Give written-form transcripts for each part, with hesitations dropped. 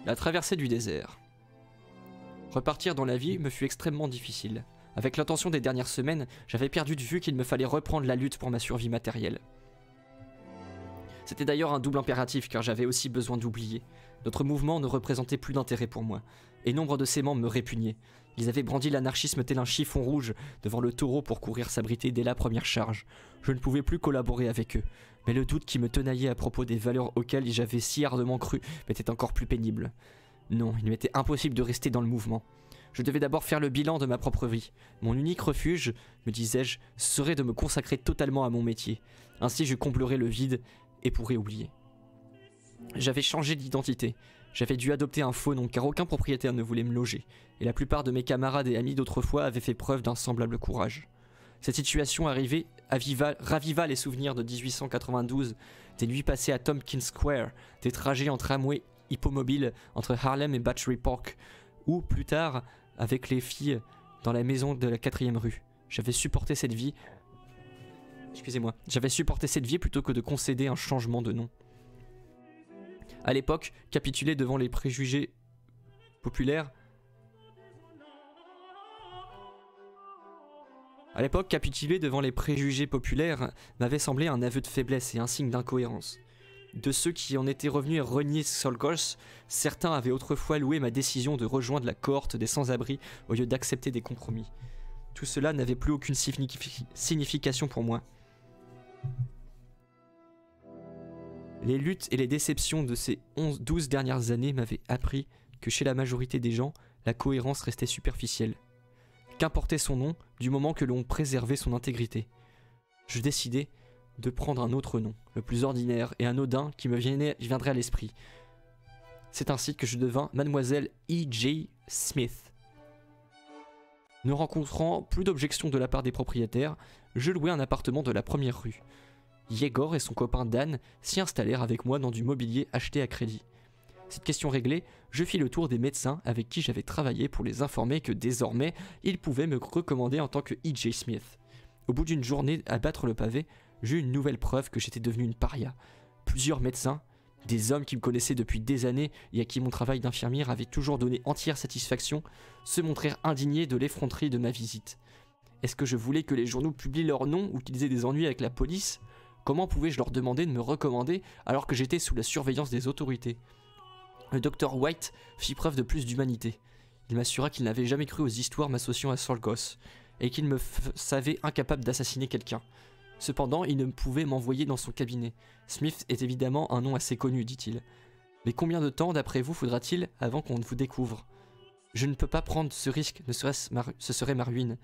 La traversée du désert. Repartir dans la vie me fut extrêmement difficile. Avec l'intention des dernières semaines, j'avais perdu de vue qu'il me fallait reprendre la lutte pour ma survie matérielle. C'était d'ailleurs un double impératif car j'avais aussi besoin d'oublier. Notre mouvement ne représentait plus d'intérêt pour moi, et nombre de ses membres me répugnaient. Ils avaient brandi l'anarchisme tel un chiffon rouge devant le taureau pour courir s'abriter dès la première charge. Je ne pouvais plus collaborer avec eux, mais le doute qui me tenaillait à propos des valeurs auxquelles j'avais si ardemment cru m'était encore plus pénible. Non, il m'était impossible de rester dans le mouvement. Je devais d'abord faire le bilan de ma propre vie. Mon unique refuge, me disais-je, serait de me consacrer totalement à mon métier. Ainsi je comblerais le vide et pourrais oublier. J'avais changé d'identité. J'avais dû adopter un faux nom car aucun propriétaire ne voulait me loger, et la plupart de mes camarades et amis d'autrefois avaient fait preuve d'un semblable courage. Cette situation raviva les souvenirs de 1892, des nuits passées à Tompkins Square, des trajets en tramway hippomobile entre Harlem et Battery Park, ou plus tard avec les filles dans la maison de la 4e rue. J'avais supporté cette vie plutôt que de concéder un changement de nom. À l'époque, capituler devant les préjugés populaires m'avait semblé un aveu de faiblesse et un signe d'incohérence. De ceux qui en étaient revenus à renier Solgos, certains avaient autrefois loué ma décision de rejoindre la cohorte des sans-abri au lieu d'accepter des compromis. Tout cela n'avait plus aucune signification pour moi. Les luttes et les déceptions de ces 12 dernières années m'avaient appris que chez la majorité des gens, la cohérence restait superficielle. Qu'importait son nom, du moment que l'on préservait son intégrité. Je décidai de prendre un autre nom, le plus ordinaire et anodin qui me viendrait à l'esprit. C'est ainsi que je devins Mademoiselle E.J. Smith. Ne rencontrant plus d'objections de la part des propriétaires, je louai un appartement de la 1re rue. Yegor et son copain Dan s'y installèrent avec moi dans du mobilier acheté à crédit. Cette question réglée, je fis le tour des médecins avec qui j'avais travaillé pour les informer que désormais, ils pouvaient me recommander en tant que E.J. Smith. Au bout d'une journée à battre le pavé, j'eus une nouvelle preuve que j'étais devenu une paria. Plusieurs médecins, des hommes qui me connaissaient depuis des années et à qui mon travail d'infirmière avait toujours donné entière satisfaction, se montrèrent indignés de l'effronterie de ma visite. Est-ce que je voulais que les journaux publient leur nom ou qu'ils aient des ennuis avec la police ? Comment pouvais-je leur demander de me recommander alors que j'étais sous la surveillance des autorités ? Le docteur White fit preuve de plus d'humanité. Il m'assura qu'il n'avait jamais cru aux histoires m'associant à Solgos et qu'il me savait incapable d'assassiner quelqu'un. Cependant, il ne pouvait m'envoyer dans son cabinet. Smith est évidemment un nom assez connu, dit-il. Mais combien de temps, d'après vous, faudra-t-il avant qu'on vous découvre ? Je ne peux pas prendre ce risque, ce serait ma ruine.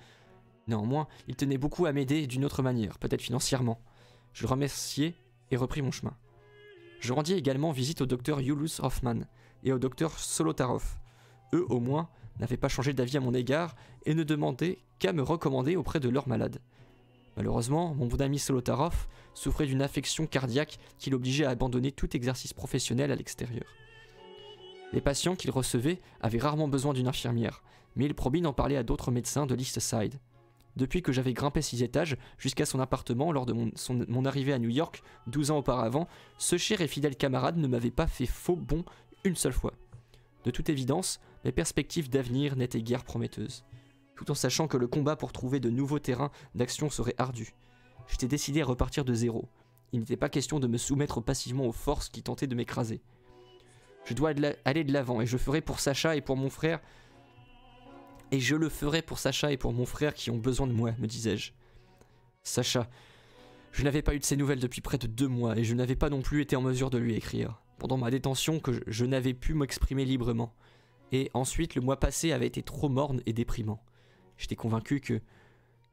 Néanmoins, il tenait beaucoup à m'aider d'une autre manière, peut-être financièrement. Je le remerciai et repris mon chemin. Je rendis également visite au docteur Julius Hoffman et au docteur Solotarov. Eux, au moins, n'avaient pas changé d'avis à mon égard et ne demandaient qu'à me recommander auprès de leurs malades. Malheureusement, mon bon ami Solotarov souffrait d'une affection cardiaque qui l'obligeait à abandonner tout exercice professionnel à l'extérieur. Les patients qu'il recevait avaient rarement besoin d'une infirmière, mais il promit d'en parler à d'autres médecins de l'East Side. Depuis que j'avais grimpé 6 étages jusqu'à son appartement lors de mon arrivée à New York 12 ans auparavant, ce cher et fidèle camarade ne m'avait pas fait faux bond une seule fois. De toute évidence, mes perspectives d'avenir n'étaient guère prometteuses. Tout en sachant que le combat pour trouver de nouveaux terrains d'action serait ardu. J'étais décidé à repartir de zéro. Il n'était pas question de me soumettre passivement aux forces qui tentaient de m'écraser. Je dois aller de l'avant et je ferai pour Sacha et pour mon frère... Et je le ferai pour Sacha et pour mon frère qui ont besoin de moi, me disais-je. Sacha. Je n'avais pas eu de ses nouvelles depuis près de 2 mois et je n'avais pas non plus été en mesure de lui écrire. Pendant ma détention, je n'avais pu m'exprimer librement. Et ensuite, le mois passé avait été trop morne et déprimant. J'étais convaincu que,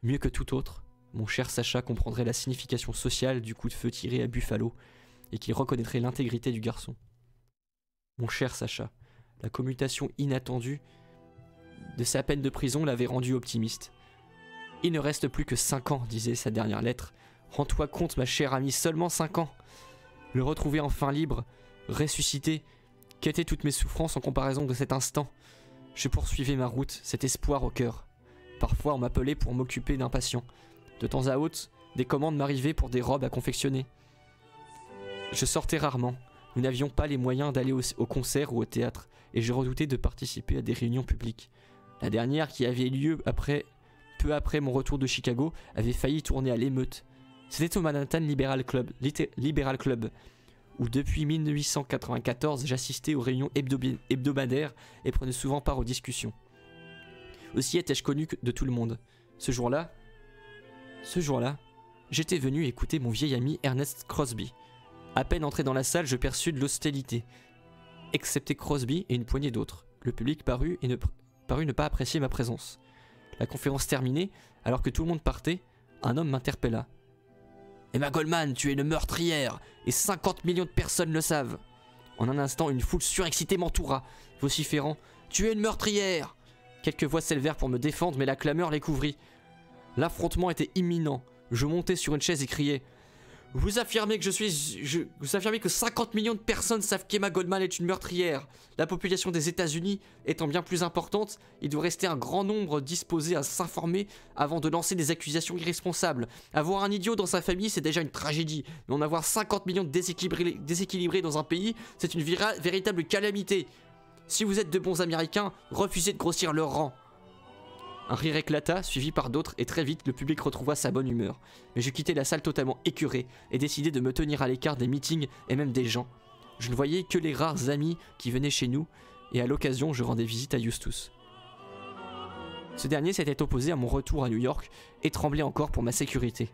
mieux que tout autre, mon cher Sacha comprendrait la signification sociale du coup de feu tiré à Buffalo et qu'il reconnaîtrait l'intégrité du garçon. Mon cher Sacha, la commutation inattendue de sa peine de prison l'avait rendu optimiste. « Il ne reste plus que 5 ans, disait sa dernière lettre. Rends-toi compte, ma chère amie, seulement 5 ans. Le retrouver enfin libre, ressuscité, qu'étaient toutes mes souffrances en comparaison de cet instant. Je poursuivais ma route, cet espoir au cœur. Parfois, on m'appelait pour m'occuper d'un patient. De temps à autre, des commandes m'arrivaient pour des robes à confectionner. Je sortais rarement. Nous n'avions pas les moyens d'aller au concert ou au théâtre. et je redoutais de participer à des réunions publiques. La dernière, qui avait lieu peu après mon retour de Chicago, avait failli tourner à l'émeute. C'était au Manhattan Liberal Club, où depuis 1894 j'assistais aux réunions hebdomadaires et prenais souvent part aux discussions. Aussi étais-je connu de tout le monde. Ce jour-là, j'étais venu écouter mon vieil ami Ernest Crosby. À peine entré dans la salle, je perçus de l'hostilité. Excepté Crosby et une poignée d'autres. Le public parut ne pas apprécier ma présence. La conférence terminée, alors que tout le monde partait, un homme m'interpella. « Emma Goldman, tu es une meurtrière, et 50 millions de personnes le savent. » En un instant, une foule surexcitée m'entoura, vociférant « Tu es une meurtrière !» Quelques voix s'élevèrent pour me défendre, mais la clameur les couvrit. L'affrontement était imminent. Je montai sur une chaise et criai « Vous affirmez que 50 millions de personnes savent qu'Emma Goldman est une meurtrière. La population des États-Unis étant bien plus importante, il doit rester un grand nombre disposés à s'informer avant de lancer des accusations irresponsables. Avoir un idiot dans sa famille, c'est déjà une tragédie. Mais en avoir 50 millions de déséquilibrés dans un pays, c'est une véritable calamité. Si vous êtes de bons Américains, refusez de grossir leur rang. » Un rire éclata, suivi par d'autres, et très vite le public retrouva sa bonne humeur. Mais je quittai la salle totalement écœuré et décidai de me tenir à l'écart des meetings et même des gens. Je ne voyais que les rares amis qui venaient chez nous, et à l'occasion je rendais visite à Eustace. Ce dernier s'était opposé à mon retour à New York et tremblait encore pour ma sécurité.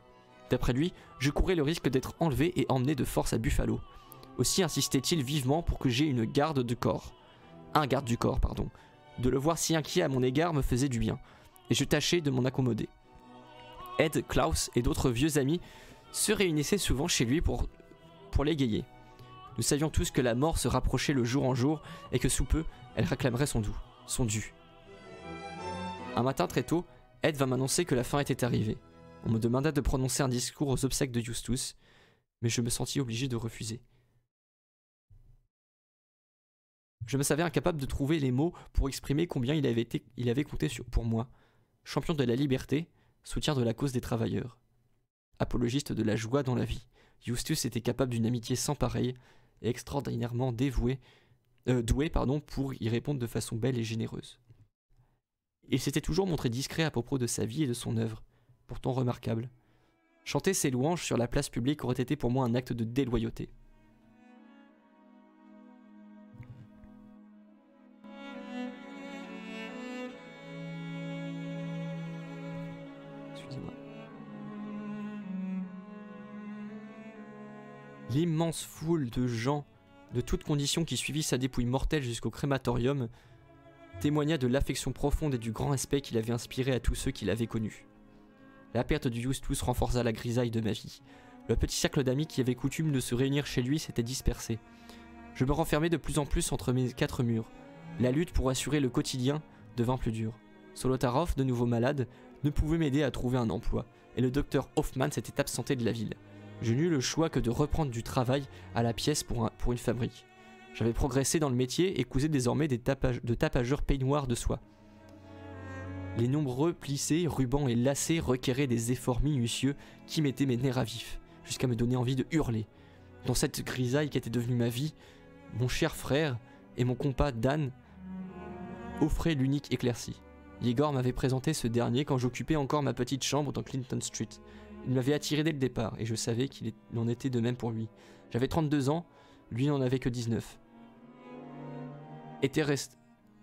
D'après lui, je courais le risque d'être enlevé et emmené de force à Buffalo. Aussi insistait-il vivement pour que j'aie un garde du corps. De le voir si inquiet à mon égard me faisait du bien. Et je tâchais de m'en accommoder. Ed, Klaus et d'autres vieux amis se réunissaient souvent chez lui pour l'égayer. Nous savions tous que la mort se rapprochait le jour en jour et que sous peu, elle réclamerait son dû. Un matin très tôt, Ed va m'annoncer que la fin était arrivée. On me demanda de prononcer un discours aux obsèques de Eustace, mais je me sentis obligé de refuser. Je me savais incapable de trouver les mots pour exprimer combien il avait compté pour moi. Champion de la liberté, soutien de la cause des travailleurs. Apologiste de la joie dans la vie, Eustace était capable d'une amitié sans pareille et extraordinairement doué pour y répondre de façon belle et généreuse. Il s'était toujours montré discret à propos de sa vie et de son œuvre, pourtant remarquable. Chanter ses louanges sur la place publique aurait été pour moi un acte de déloyauté. L'immense foule de gens de toutes conditions qui suivit sa dépouille mortelle jusqu'au crématorium témoigna de l'affection profonde et du grand respect qu'il avait inspiré à tous ceux qui l'avaient connu. La perte de Eustace renforça la grisaille de ma vie. Le petit cercle d'amis qui avait coutume de se réunir chez lui s'était dispersé. Je me renfermais de plus en plus entre mes quatre murs. La lutte pour assurer le quotidien devint plus dure. Solotaroff, de nouveau malade, ne pouvait m'aider à trouver un emploi, et le docteur Hoffman s'était absenté de la ville. Je n'eus le choix que de reprendre du travail à la pièce pour une fabrique. J'avais progressé dans le métier et cousais désormais de tapageurs peignoirs de soie. Les nombreux plissés, rubans et lacets requéraient des efforts minutieux qui mettaient mes nerfs à vif, jusqu'à me donner envie de hurler. Dans cette grisaille qui était devenue ma vie, mon cher frère et mon compas Dan offraient l'unique éclaircie. Igor m'avait présenté ce dernier quand j'occupais encore ma petite chambre dans Clinton Street. Il m'avait attiré dès le départ, et je savais qu'il en était de même pour lui. J'avais 32 ans, lui n'en avait que 19.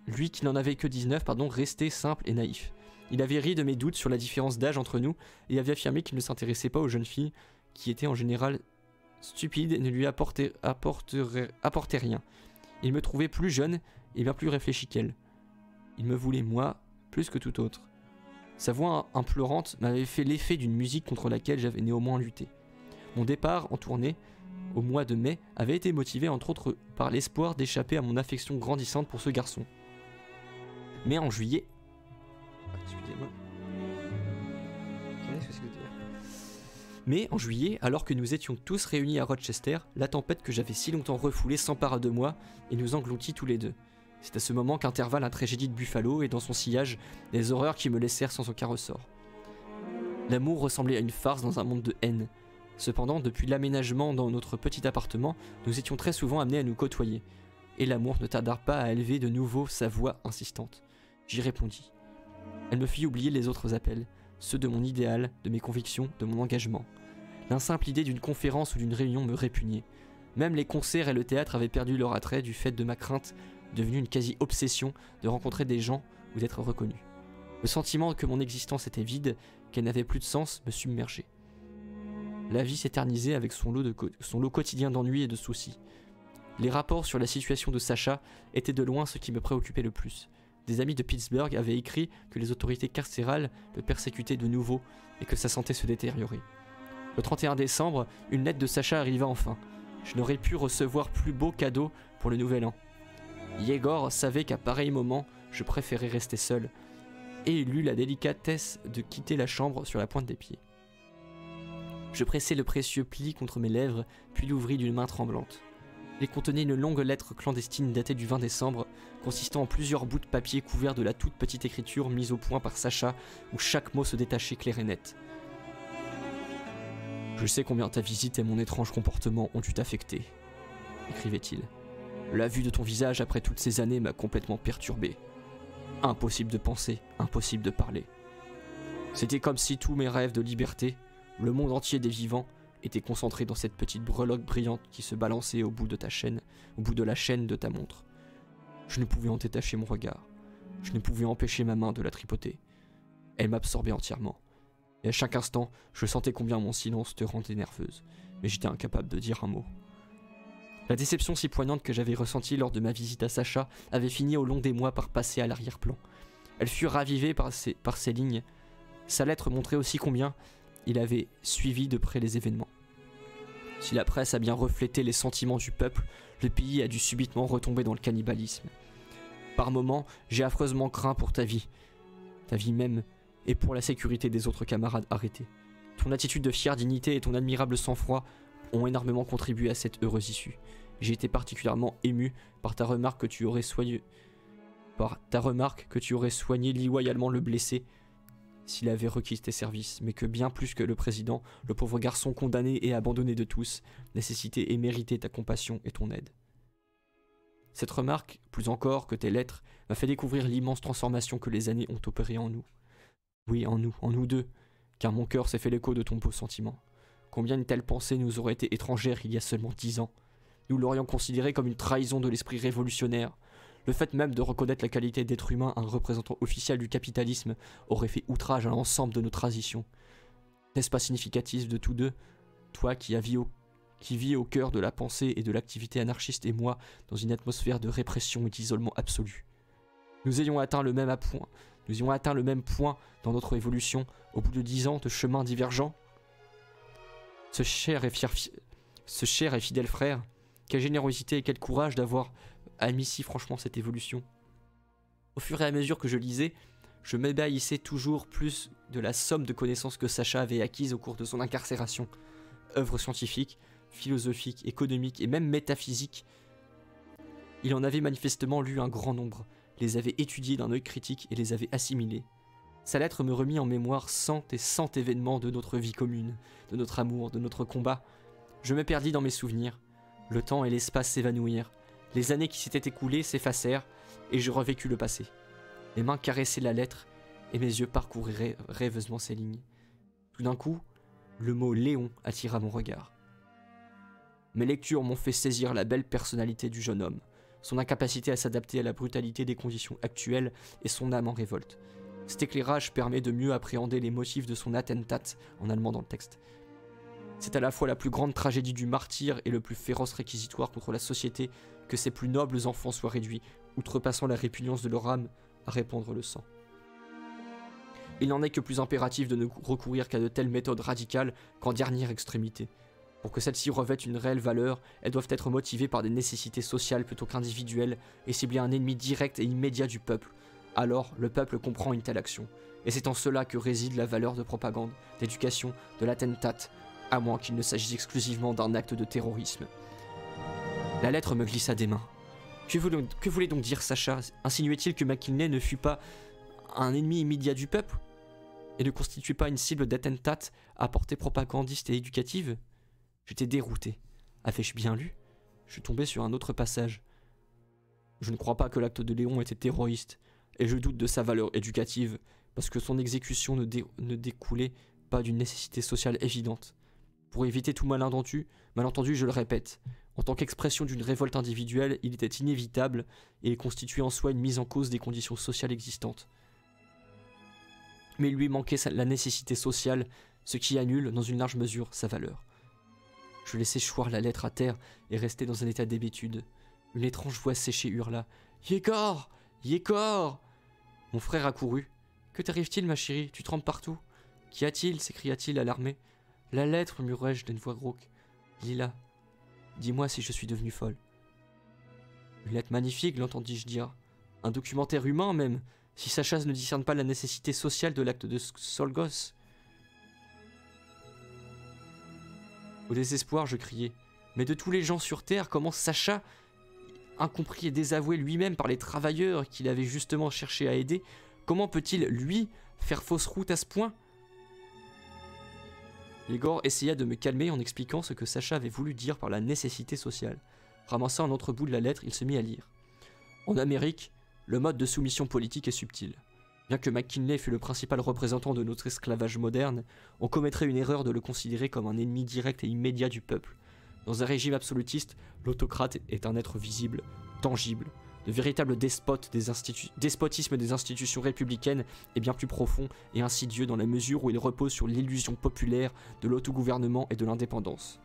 Lui qui n'en avait que 19, restait simple et naïf. Il avait ri de mes doutes sur la différence d'âge entre nous, et avait affirmé qu'il ne s'intéressait pas aux jeunes filles, qui étaient en général stupides et ne lui apportaient rien. Il me trouvait plus jeune et bien plus réfléchi qu'elle. Il me voulait moi, plus que tout autre. Sa voix implorante m'avait fait l'effet d'une musique contre laquelle j'avais néanmoins lutté. Mon départ en tournée, au mois de mai, avait été motivé entre autres par l'espoir d'échapper à mon affection grandissante pour ce garçon. Mais en juillet... Mais en juillet, alors que nous étions tous réunis à Rochester, la tempête que j'avais si longtemps refoulée s'empara de moi et nous engloutit tous les deux. C'est à ce moment qu'intervalle la tragédie de Buffalo et dans son sillage, les horreurs qui me laissèrent sans aucun ressort. L'amour ressemblait à une farce dans un monde de haine. Cependant, depuis l'aménagement dans notre petit appartement, nous étions très souvent amenés à nous côtoyer. et l'amour ne tarda pas à élever de nouveau sa voix insistante. J'y répondis. Elle me fit oublier les autres appels, ceux de mon idéal, de mes convictions, de mon engagement. La simple idée d'une conférence ou d'une réunion me répugnait. Même les concerts et le théâtre avaient perdu leur attrait du fait de ma crainte, devenue une quasi-obsession, de rencontrer des gens ou d'être reconnu. Le sentiment que mon existence était vide, qu'elle n'avait plus de sens, me submergeait. La vie s'éternisait avec son lot quotidien d'ennuis et de soucis. Les rapports sur la situation de Sacha étaient de loin ce qui me préoccupait le plus. Des amis de Pittsburgh avaient écrit que les autorités carcérales le persécutaient de nouveau et que sa santé se détériorait. Le 31 décembre, une lettre de Sacha arriva enfin. Je n'aurais pu recevoir plus beau cadeau pour le nouvel an. Yegor savait qu'à pareil moment, je préférais rester seul, et il eut la délicatesse de quitter la chambre sur la pointe des pieds. Je pressai le précieux pli contre mes lèvres, puis l'ouvris d'une main tremblante. Il contenait une longue lettre clandestine datée du 20 décembre, consistant en plusieurs bouts de papier couverts de la toute petite écriture mise au point par Sacha, où chaque mot se détachait clair et net. « Je sais combien ta visite et mon étrange comportement ont dû t'affecter, » écrivait-il. « La vue de ton visage après toutes ces années m'a complètement perturbé. Impossible de penser, impossible de parler. C'était comme si tous mes rêves de liberté, le monde entier des vivants, étaient concentrés dans cette petite breloque brillante qui se balançait au bout de la chaîne de ta montre. Je ne pouvais en détacher mon regard. Je ne pouvais empêcher ma main de la tripoter. Elle m'absorbait entièrement. Et à chaque instant, je sentais combien mon silence te rendait nerveuse, mais j'étais incapable de dire un mot. La déception si poignante que j'avais ressentie lors de ma visite à Sacha avait fini au long des mois par passer à l'arrière-plan. Elle fut ravivée par ces lignes. Sa lettre montrait aussi combien il avait suivi de près les événements. Si la presse a bien reflété les sentiments du peuple, le pays a dû subitement retomber dans le cannibalisme. Par moments, j'ai affreusement craint pour ta vie même, et pour la sécurité des autres camarades arrêtés. Ton attitude de fière dignité et ton admirable sang-froid ont énormément contribué à cette heureuse issue. J'ai été particulièrement ému par ta remarque que tu aurais soigné loyalement le blessé s'il avait requis tes services, mais que bien plus que le président, le pauvre garçon condamné et abandonné de tous, nécessitait et méritait ta compassion et ton aide. Cette remarque, plus encore que tes lettres, m'a fait découvrir l'immense transformation que les années ont opérée en nous. Oui, en nous deux, car mon cœur s'est fait l'écho de ton beau sentiment. Combien une telle pensée nous aurait été étrangère il y a seulement 10 ans. Nous l'aurions considérée comme une trahison de l'esprit révolutionnaire. Le fait même de reconnaître la qualité d'être humain à un représentant officiel du capitalisme aurait fait outrage à l'ensemble de nos traditions. N'est-ce pas significatif de tous deux, toi qui vis au cœur de la pensée et de l'activité anarchiste et moi dans une atmosphère de répression et d'isolement absolu. Nous ayons atteint le même point dans notre évolution au bout de 10 ans de chemins divergents. Ce cher et fidèle frère, quelle générosité et quel courage d'avoir admis si franchement cette évolution. Au fur et à mesure que je lisais, je m'ébahissais toujours plus de la somme de connaissances que Sacha avait acquises au cours de son incarcération. Œuvres scientifiques, philosophiques, économiques et même métaphysiques. Il en avait manifestement lu un grand nombre, les avait étudiées d'un œil critique et les avait assimilées. Sa lettre me remit en mémoire 100 événements de notre vie commune, de notre amour, de notre combat. Je me perdis dans mes souvenirs. Le temps et l'espace s'évanouirent. Les années qui s'étaient écoulées s'effacèrent et je revécus le passé. Mes mains caressaient la lettre et mes yeux parcourraient rêveusement ces lignes. Tout d'un coup, le mot Léon attira mon regard. Mes lectures m'ont fait saisir la belle personnalité du jeune homme, son incapacité à s'adapter à la brutalité des conditions actuelles et son âme en révolte. Cet éclairage permet de mieux appréhender les motifs de son attentat en allemand dans le texte. C'est à la fois la plus grande tragédie du martyr et le plus féroce réquisitoire contre la société que ses plus nobles enfants soient réduits, outrepassant la répugnance de leur âme, à répandre le sang. Il n'en est que plus impératif de ne recourir qu'à de telles méthodes radicales qu'en dernière extrémité. Pour que celles-ci revêtent une réelle valeur, elles doivent être motivées par des nécessités sociales plutôt qu'individuelles et cibler un ennemi direct et immédiat du peuple. Alors, le peuple comprend une telle action. Et c'est en cela que réside la valeur de propagande, d'éducation, de l'attentat, à moins qu'il ne s'agisse exclusivement d'un acte de terrorisme. La lettre me glissa des mains. Que voulait donc dire Sacha? Insinuait-il que McKinley ne fût pas un ennemi immédiat du peuple et ne constituait pas une cible d'attentat à portée propagandiste et éducative? J'étais dérouté. Avais-je bien lu? Je tombais sur un autre passage. Je ne crois pas que l'acte de Léon était terroriste, et je doute de sa valeur éducative, parce que son exécution ne découlait pas d'une nécessité sociale évidente. Pour éviter tout malentendu, je le répète, en tant qu'expression d'une révolte individuelle, il était inévitable et il constituait en soi une mise en cause des conditions sociales existantes. Mais il lui manquait la nécessité sociale, ce qui annule, dans une large mesure, sa valeur. Je laissai choir la lettre à terre et restai dans un état d'hébétude. Une étrange voix séchée hurla « Yécor! Yécor !» Mon frère accourut. « Que t'arrive-t-il, ma chérie? Tu trembles partout. »« Qu'y a-t-il » s'écria-t-il alarmé. « La lettre, murmurai-je d'une voix rauque. Lila, dis-moi si je suis devenue folle. » Une lettre magnifique, l'entendis-je dire. Un documentaire humain, même, si Sacha ne discerne pas la nécessité sociale de l'acte de Czolgosz. Au désespoir, je criai. Mais de tous les gens sur Terre, comment Sacha, incompris et désavoué lui-même par les travailleurs qu'il avait justement cherché à aider, comment peut-il, lui, faire fausse route à ce point? Yegor essaya de me calmer en expliquant ce que Sacha avait voulu dire par la nécessité sociale. Ramassant un autre bout de la lettre, il se mit à lire. En Amérique, le mode de soumission politique est subtil. Bien que McKinley fût le principal représentant de notre esclavage moderne, on commettrait une erreur de le considérer comme un ennemi direct et immédiat du peuple. Dans un régime absolutiste, l'autocrate est un être visible, tangible. Le véritable despotisme des institutions républicaines est bien plus profond et insidieux dans la mesure où il repose sur l'illusion populaire de l'autogouvernement et de l'indépendance.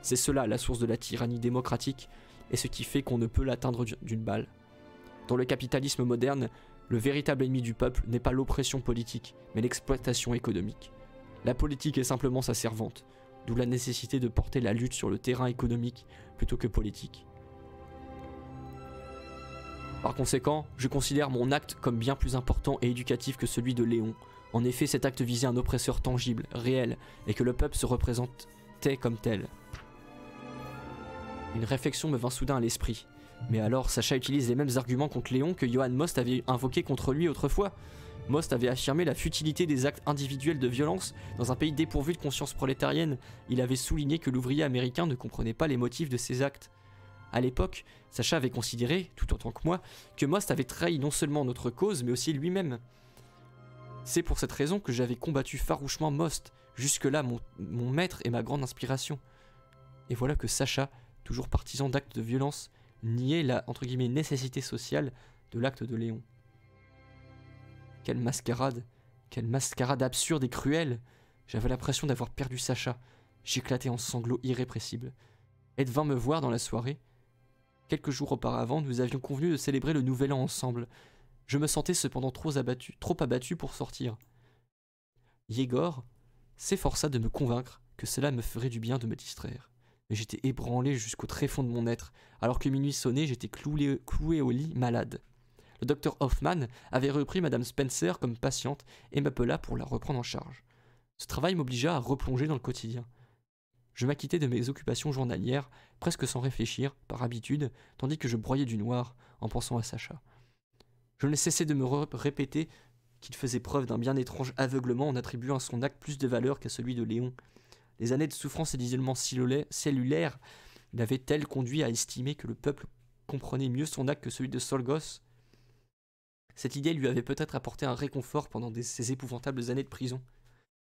C'est cela la source de la tyrannie démocratique et ce qui fait qu'on ne peut l'atteindre d'une balle. Dans le capitalisme moderne, le véritable ennemi du peuple n'est pas l'oppression politique, mais l'exploitation économique. La politique est simplement sa servante, d'où la nécessité de porter la lutte sur le terrain économique plutôt que politique. Par conséquent, je considère mon acte comme bien plus important et éducatif que celui de Léon. En effet, cet acte visait un oppresseur tangible, réel, et que le peuple se représentait comme tel. Une réflexion me vint soudain à l'esprit. Mais alors, Sacha utilise les mêmes arguments contre Léon que Johann Most avait invoqués contre lui autrefois. Most avait affirmé la futilité des actes individuels de violence dans un pays dépourvu de conscience prolétarienne. Il avait souligné que l'ouvrier américain ne comprenait pas les motifs de ces actes. À l'époque, Sacha avait considéré, tout autant que moi, que Most avait trahi non seulement notre cause, mais aussi lui-même. C'est pour cette raison que j'avais combattu farouchement Most, jusque-là mon maître et ma grande inspiration. Et voilà que Sacha, toujours partisan d'actes de violence, niait la entre guillemets, nécessité sociale de l'acte de Léon. Quelle mascarade absurde et cruelle! J'avais l'impression d'avoir perdu Sacha. J'éclatais en sanglots irrépressibles. Ed vint me voir dans la soirée. Quelques jours auparavant, nous avions convenu de célébrer le nouvel an ensemble. Je me sentais cependant trop abattu pour sortir. Yegor s'efforça de me convaincre que cela me ferait du bien de me distraire. Mais j'étais ébranlé jusqu'au tréfonds de mon être. Alors que minuit sonnait, j'étais cloué au lit, malade. Le docteur Hoffman avait repris Madame Spencer comme patiente et m'appela pour la reprendre en charge. Ce travail m'obligea à replonger dans le quotidien. Je m'acquittais de mes occupations journalières, presque sans réfléchir, par habitude, tandis que je broyais du noir, en pensant à Sacha. Je ne cessais de me répéter qu'il faisait preuve d'un bien étrange aveuglement en attribuant à son acte plus de valeur qu'à celui de Léon. Les années de souffrance et d'isolement cellulaire l'avaient-elles conduit à estimer que le peuple comprenait mieux son acte que celui de Czolgosz? Cette idée lui avait peut-être apporté un réconfort pendant ces épouvantables années de prison.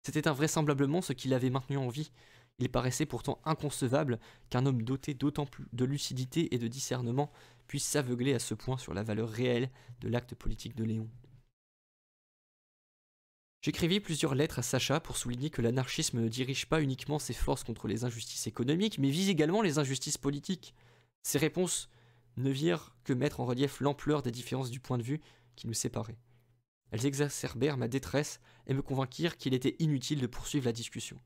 C'était invraisemblablement ce qui l'avait maintenu en vie. Il paraissait pourtant inconcevable qu'un homme doté d'autant plus de lucidité et de discernement puisse s'aveugler à ce point sur la valeur réelle de l'acte politique de Léon. J'écrivis plusieurs lettres à Sacha pour souligner que l'anarchisme ne dirige pas uniquement ses forces contre les injustices économiques, mais vise également les injustices politiques. Ces réponses ne virent que mettre en relief l'ampleur des différences du point de vue qui nous séparaient. Elles exacerbèrent ma détresse et me convainquirent qu'il était inutile de poursuivre la discussion.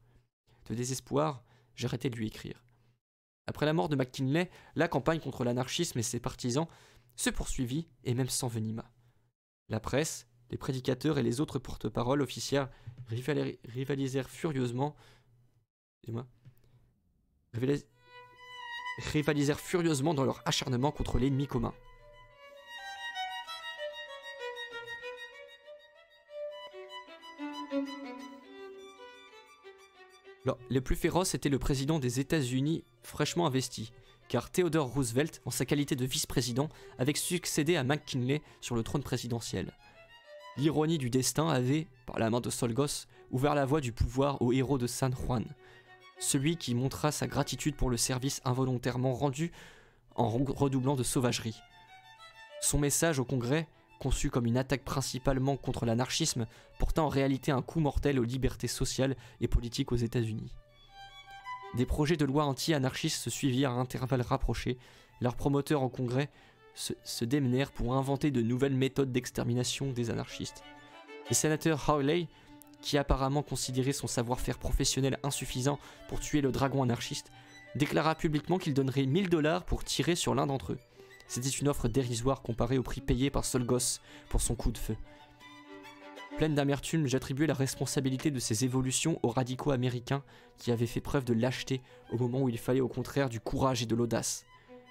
De désespoir, j'arrêtai de lui écrire. Après la mort de McKinley, la campagne contre l'anarchisme et ses partisans se poursuivit et même s'envenima. La presse, les prédicateurs et les autres porte-paroles officiels rivalisèrent furieusement dans leur acharnement contre l'ennemi commun. Les plus féroces étaient le président des États-Unis fraîchement investi, car Theodore Roosevelt, en sa qualité de vice-président, avait succédé à McKinley sur le trône présidentiel. L'ironie du destin avait, par la main de Solgos, ouvert la voie du pouvoir au héros de San Juan, celui qui montra sa gratitude pour le service involontairement rendu en redoublant de sauvagerie. Son message au Congrès, conçu comme une attaque principalement contre l'anarchisme, porta en réalité un coup mortel aux libertés sociales et politiques aux États-Unis. Des projets de loi anti-anarchistes se suivirent à intervalles rapprochés, et leurs promoteurs au Congrès se démenèrent pour inventer de nouvelles méthodes d'extermination des anarchistes. Le sénateur Hawley, qui apparemment considérait son savoir-faire professionnel insuffisant pour tuer le dragon anarchiste, déclara publiquement qu'il donnerait 1000 $ pour tirer sur l'un d'entre eux. C'était une offre dérisoire comparée au prix payé par Solgos pour son coup de feu. Pleine d'amertume, j'attribuais la responsabilité de ces évolutions aux radicaux américains qui avaient fait preuve de lâcheté au moment où il fallait au contraire du courage et de l'audace.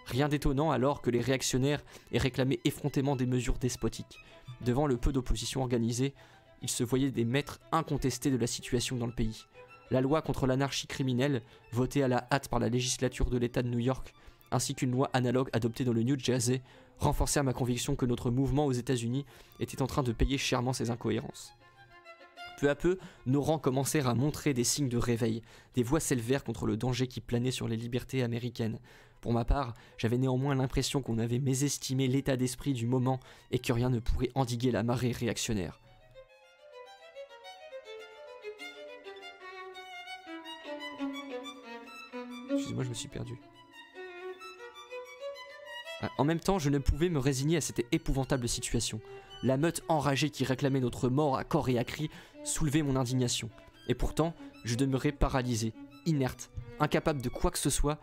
Rien d'étonnant alors que les réactionnaires aient réclamé effrontément des mesures despotiques. Devant le peu d'opposition organisée, ils se voyaient des maîtres incontestés de la situation dans le pays. La loi contre l'anarchie criminelle, votée à la hâte par la législature de l'État de New York, ainsi qu'une loi analogue adoptée dans le New Jersey, renforcèrent ma conviction que notre mouvement aux États-Unis était en train de payer chèrement ses incohérences. Peu à peu, nos rangs commencèrent à montrer des signes de réveil, des voix s'élevèrent contre le danger qui planait sur les libertés américaines. Pour ma part, j'avais néanmoins l'impression qu'on avait mésestimé l'état d'esprit du moment et que rien ne pourrait endiguer la marée réactionnaire. Excusez-moi, je me suis perdu. En même temps, je ne pouvais me résigner à cette épouvantable situation. La meute enragée qui réclamait notre mort à corps et à cri soulevait mon indignation. Et pourtant, je demeurais paralysé, inerte, incapable de quoi que ce soit,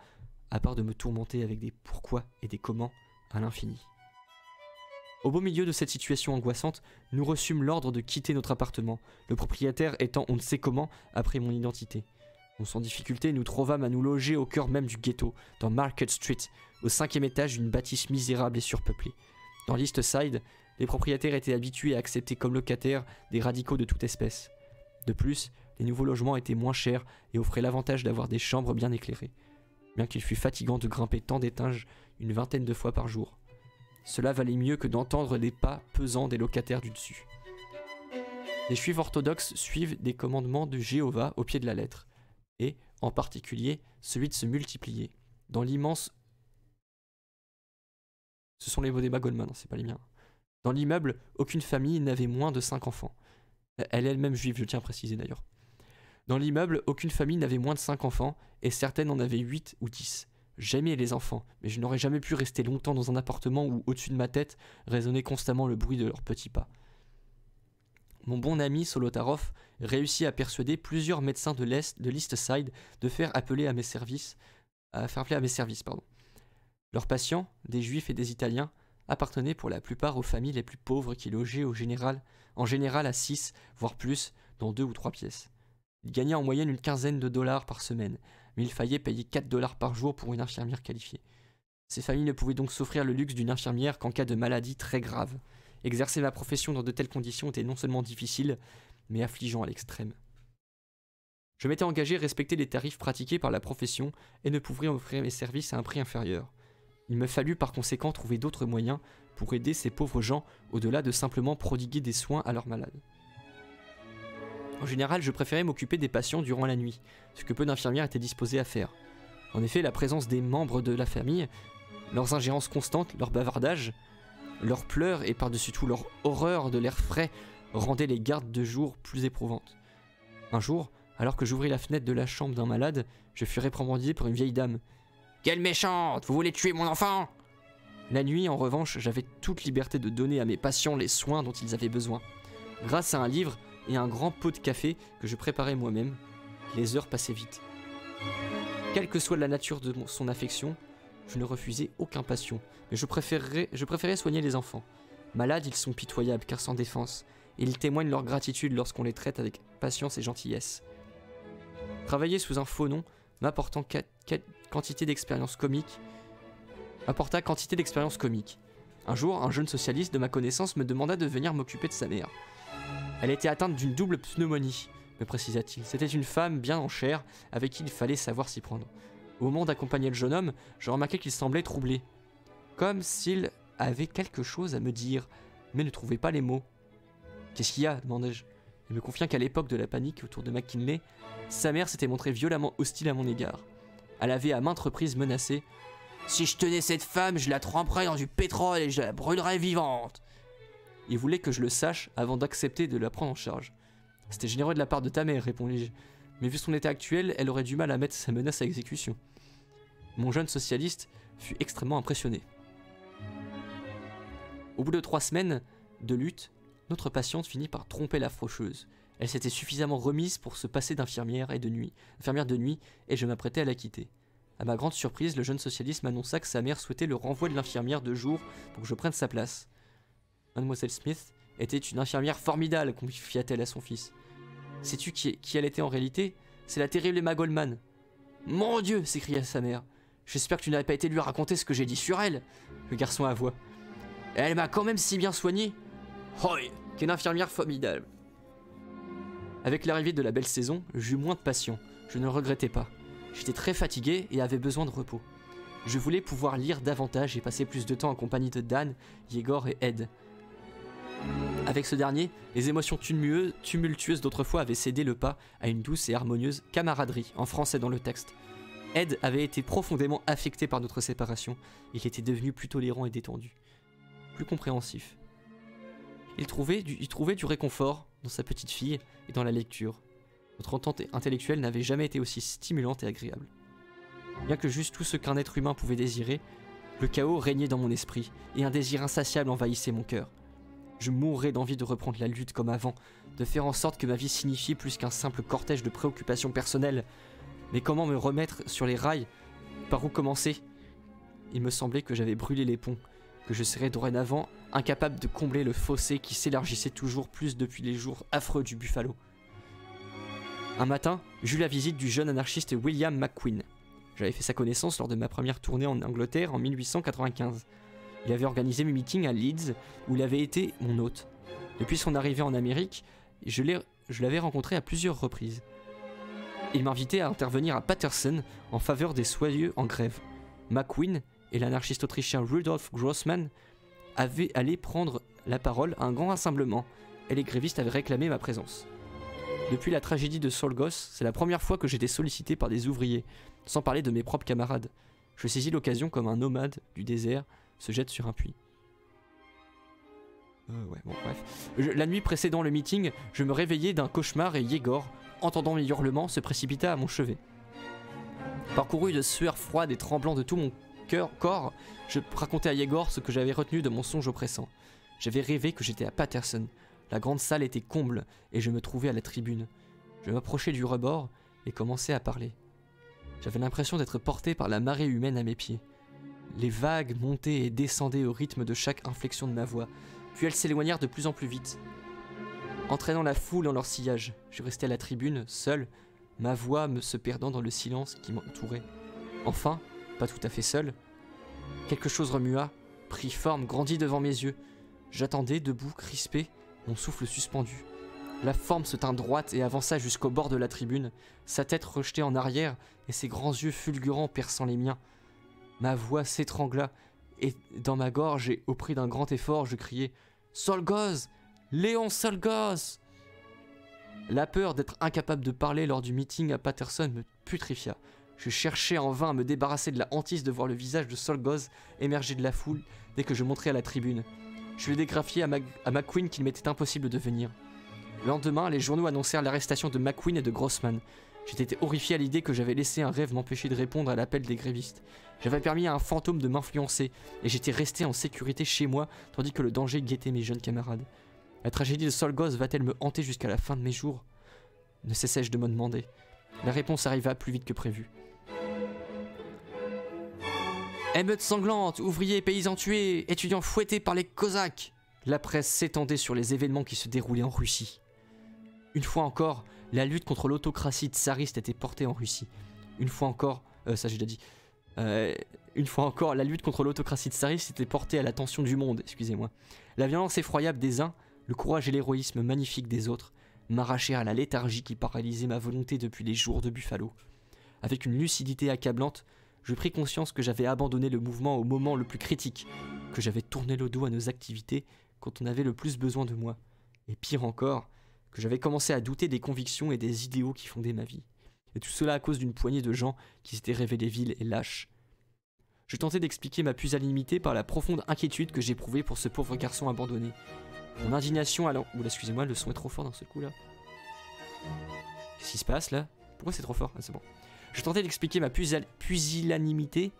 à part de me tourmenter avec des pourquoi et des comment à l'infini. Au beau milieu de cette situation angoissante, nous reçûmes l'ordre de quitter notre appartement, le propriétaire étant on ne sait comment après mon identité. Sans difficulté, nous trouvâmes à nous loger au cœur même du ghetto, dans Market Street, au 5e étage d'une bâtisse misérable et surpeuplée. Dans l'East Side, les propriétaires étaient habitués à accepter comme locataires des radicaux de toute espèce. De plus, les nouveaux logements étaient moins chers et offraient l'avantage d'avoir des chambres bien éclairées, bien qu'il fût fatigant de grimper tant d'étages une vingtaine de fois par jour. Cela valait mieux que d'entendre des pas pesants des locataires du dessus. Les juifs orthodoxes suivent des commandements de Jéhovah au pied de la lettre, et, en particulier, celui de se multiplier. Dans l'immense... Ce sont les mots d'Emma Goldman, c'est pas les miens. Dans l'immeuble, aucune famille n'avait moins de 5 enfants. Elle est elle-même juive, je tiens à préciser d'ailleurs. Dans l'immeuble, aucune famille n'avait moins de 5 enfants, et certaines en avaient 8 ou 10. J'aimais les enfants, mais je n'aurais jamais pu rester longtemps dans un appartement où, au-dessus de ma tête, résonnait constamment le bruit de leurs petits pas. Mon bon ami Solotarov réussit à persuader plusieurs médecins de l'East Side de faire appeler à mes services. Leurs patients, des juifs et des italiens, appartenaient pour la plupart aux familles les plus pauvres qui logeaient en général à 6, voire plus, dans 2 ou 3 pièces. Ils gagnaient en moyenne une quinzaine de dollars par semaine, mais il fallait payer 4 $ par jour pour une infirmière qualifiée. Ces familles ne pouvaient donc s'offrir le luxe d'une infirmière qu'en cas de maladie très grave. Exercer ma profession dans de telles conditions était non seulement difficile, mais affligeant à l'extrême. Je m'étais engagé à respecter les tarifs pratiqués par la profession et ne pouvais offrir mes services à un prix inférieur. Il me fallut par conséquent trouver d'autres moyens pour aider ces pauvres gens au-delà de simplement prodiguer des soins à leurs malades. En général, je préférais m'occuper des patients durant la nuit, ce que peu d'infirmières étaient disposées à faire. En effet, la présence des membres de la famille, leurs ingérences constantes, leurs bavardages, leurs pleurs et par-dessus tout leur horreur de l'air frais rendaient les gardes de jour plus éprouvantes. Un jour, alors que j'ouvris la fenêtre de la chambre d'un malade, je fus réprimandé par une vieille dame. « Quelle méchante! Vous voulez tuer mon enfant ?» La nuit, en revanche, j'avais toute liberté de donner à mes patients les soins dont ils avaient besoin. Grâce à un livre et un grand pot de café que je préparais moi-même, les heures passaient vite. Quelle que soit la nature de son affection, je ne refusais aucun patient, mais je préférais soigner les enfants. Malades, ils sont pitoyables car sans défense, et ils témoignent leur gratitude lorsqu'on les traite avec patience et gentillesse. Travailler sous un faux nom m'apporta quantité d'expériences comiques. Un jour, un jeune socialiste de ma connaissance me demanda de venir m'occuper de sa mère. Elle était atteinte d'une double pneumonie, me précisa-t-il. C'était une femme bien en chair, avec qui il fallait savoir s'y prendre. Au moment d'accompagner le jeune homme, je remarquai qu'il semblait troublé. Comme s'il avait quelque chose à me dire, mais ne trouvait pas les mots. « Qu'est-ce qu'il y a ?» demandai-je. Il me confia qu'à l'époque de la panique autour de McKinley, sa mère s'était montrée violemment hostile à mon égard. Elle avait à maintes reprises menacé « Si je tenais cette femme, je la tremperais dans du pétrole et je la brûlerais vivante !» Il voulait que je le sache avant d'accepter de la prendre en charge. « C'était généreux de la part de ta mère, répondis-je. Mais vu son état actuel, elle aurait du mal à mettre sa menace à exécution. » Mon jeune socialiste fut extrêmement impressionné. Au bout de 3 semaines de lutte, notre patiente finit par tromper la faucheuse. Elle s'était suffisamment remise pour se passer d'infirmière de nuit, et je m'apprêtais à la quitter. À ma grande surprise, le jeune socialiste m'annonça que sa mère souhaitait le renvoi de l'infirmière de jour pour que je prenne sa place. Mademoiselle Smith était une infirmière formidable, confia-t-elle à son fils. Sais-tu qui elle était en réalité? C'est la terrible Emma Goldman. Mon Dieu, s'écria sa mère. J'espère que tu n'avais pas été lui raconter ce que j'ai dit sur elle. Le garçon avoua. Elle m'a quand même si bien soigné. Hoi, qu'une infirmière formidable. Avec l'arrivée de la belle saison, j'eus moins de passion. Je ne le regrettais pas. J'étais très fatigué et avais besoin de repos. Je voulais pouvoir lire davantage et passer plus de temps en compagnie de Dan, Yegor et Ed. Avec ce dernier, les émotions tumultueuses d'autrefois avaient cédé le pas à une douce et harmonieuse camaraderie, en français dans le texte. Ed avait été profondément affecté par notre séparation. Il était devenu plus tolérant et détendu, plus compréhensif. Il trouvait du réconfort dans sa petite fille et dans la lecture. Notre entente intellectuelle n'avait jamais été aussi stimulante et agréable. Bien que juste tout ce qu'un être humain pouvait désirer, le chaos régnait dans mon esprit et un désir insatiable envahissait mon cœur. Je mourrais d'envie de reprendre la lutte comme avant, de faire en sorte que ma vie signifiait plus qu'un simple cortège de préoccupations personnelles. Mais comment me remettre sur les rails? Par où commencer? Il me semblait que j'avais brûlé les ponts, que je serais dorénavant incapable de combler le fossé qui s'élargissait toujours plus depuis les jours affreux du Buffalo. Un matin, j'eus la visite du jeune anarchiste William McQueen. J'avais fait sa connaissance lors de ma première tournée en Angleterre en 1895. Il avait organisé mes meetings à Leeds, où il avait été mon hôte. Depuis son arrivée en Amérique, je l'avais rencontré à plusieurs reprises. Il m'invitait à intervenir à Paterson en faveur des soyeux en grève. McQueen et l'anarchiste autrichien Rudolf Grossmann allaient prendre la parole à un grand rassemblement, et les grévistes avaient réclamé ma présence. Depuis la tragédie de Solgos, c'est la première fois que j'étais sollicité par des ouvriers, sans parler de mes propres camarades. Je saisis l'occasion comme un nomade du désert se jette sur un puits. La nuit précédant le meeting, je me réveillai d'un cauchemar et Yegor, entendant mes hurlements, se précipita à mon chevet. Parcouru de sueur froide et tremblant de tout mon corps, je racontai à Yegor ce que j'avais retenu de mon songe oppressant. J'avais rêvé que j'étais à Paterson. La grande salle était comble et je me trouvais à la tribune. Je m'approchai du rebord et commençai à parler. J'avais l'impression d'être porté par la marée humaine à mes pieds. Les vagues montaient et descendaient au rythme de chaque inflexion de ma voix, puis elles s'éloignèrent de plus en plus vite, entraînant la foule dans leur sillage. Je restais à la tribune, seul, ma voix se perdant dans le silence qui m'entourait. Enfin, pas tout à fait seul, quelque chose remua, prit forme, grandit devant mes yeux. J'attendais, debout, crispé, mon souffle suspendu. La forme se tint droite et avança jusqu'au bord de la tribune, sa tête rejetée en arrière et ses grands yeux fulgurants perçant les miens. Ma voix s'étrangla et dans ma gorge et au prix d'un grand effort, je criai « Solgoz! Léon Solgoz !» La peur d'être incapable de parler lors du meeting à Paterson me putrifia. Je cherchais en vain à me débarrasser de la hantise de voir le visage de Solgoz émerger de la foule dès que je monterais à la tribune. Je lui dégraphiai à McQueen qu'il m'était impossible de venir. Le lendemain, les journaux annoncèrent l'arrestation de McQueen et de Grossman. J'étais horrifié à l'idée que j'avais laissé un rêve m'empêcher de répondre à l'appel des grévistes. J'avais permis à un fantôme de m'influencer et j'étais resté en sécurité chez moi tandis que le danger guettait mes jeunes camarades. La tragédie de Solgoz va-t-elle me hanter jusqu'à la fin de mes jours? Ne cessais-je de me demander. La réponse arriva plus vite que prévu. Émeutes sanglantes, ouvriers et paysans tués, étudiants fouettés par les Cosaques. La presse s'étendait sur les événements qui se déroulaient en Russie. Une fois encore, la lutte contre l'autocratie tsariste était portée en Russie. Une fois encore, la lutte contre l'autocratie tsariste était portée à l'attention du monde, excusez-moi. La violence effroyable des uns, le courage et l'héroïsme magnifique des autres, m'arrachèrent à la léthargie qui paralysait ma volonté depuis les jours de Buffalo. Avec une lucidité accablante, je pris conscience que j'avais abandonné le mouvement au moment le plus critique, que j'avais tourné le dos à nos activités quand on avait le plus besoin de moi, et pire encore, que j'avais commencé à douter des convictions et des idéaux qui fondaient ma vie. Et tout cela à cause d'une poignée de gens qui s'étaient révélés vils et lâches. Je tentais d'expliquer ma pusillanimité par la profonde inquiétude que j'éprouvais pour ce pauvre garçon abandonné. Mon indignation allant... Oula, excusez-moi, le son est trop fort dans ce coup là. Qu'est-ce qui se passe là? Pourquoi c'est trop fort? Ah, c'est bon. Je tentais d'expliquer ma pusillanimité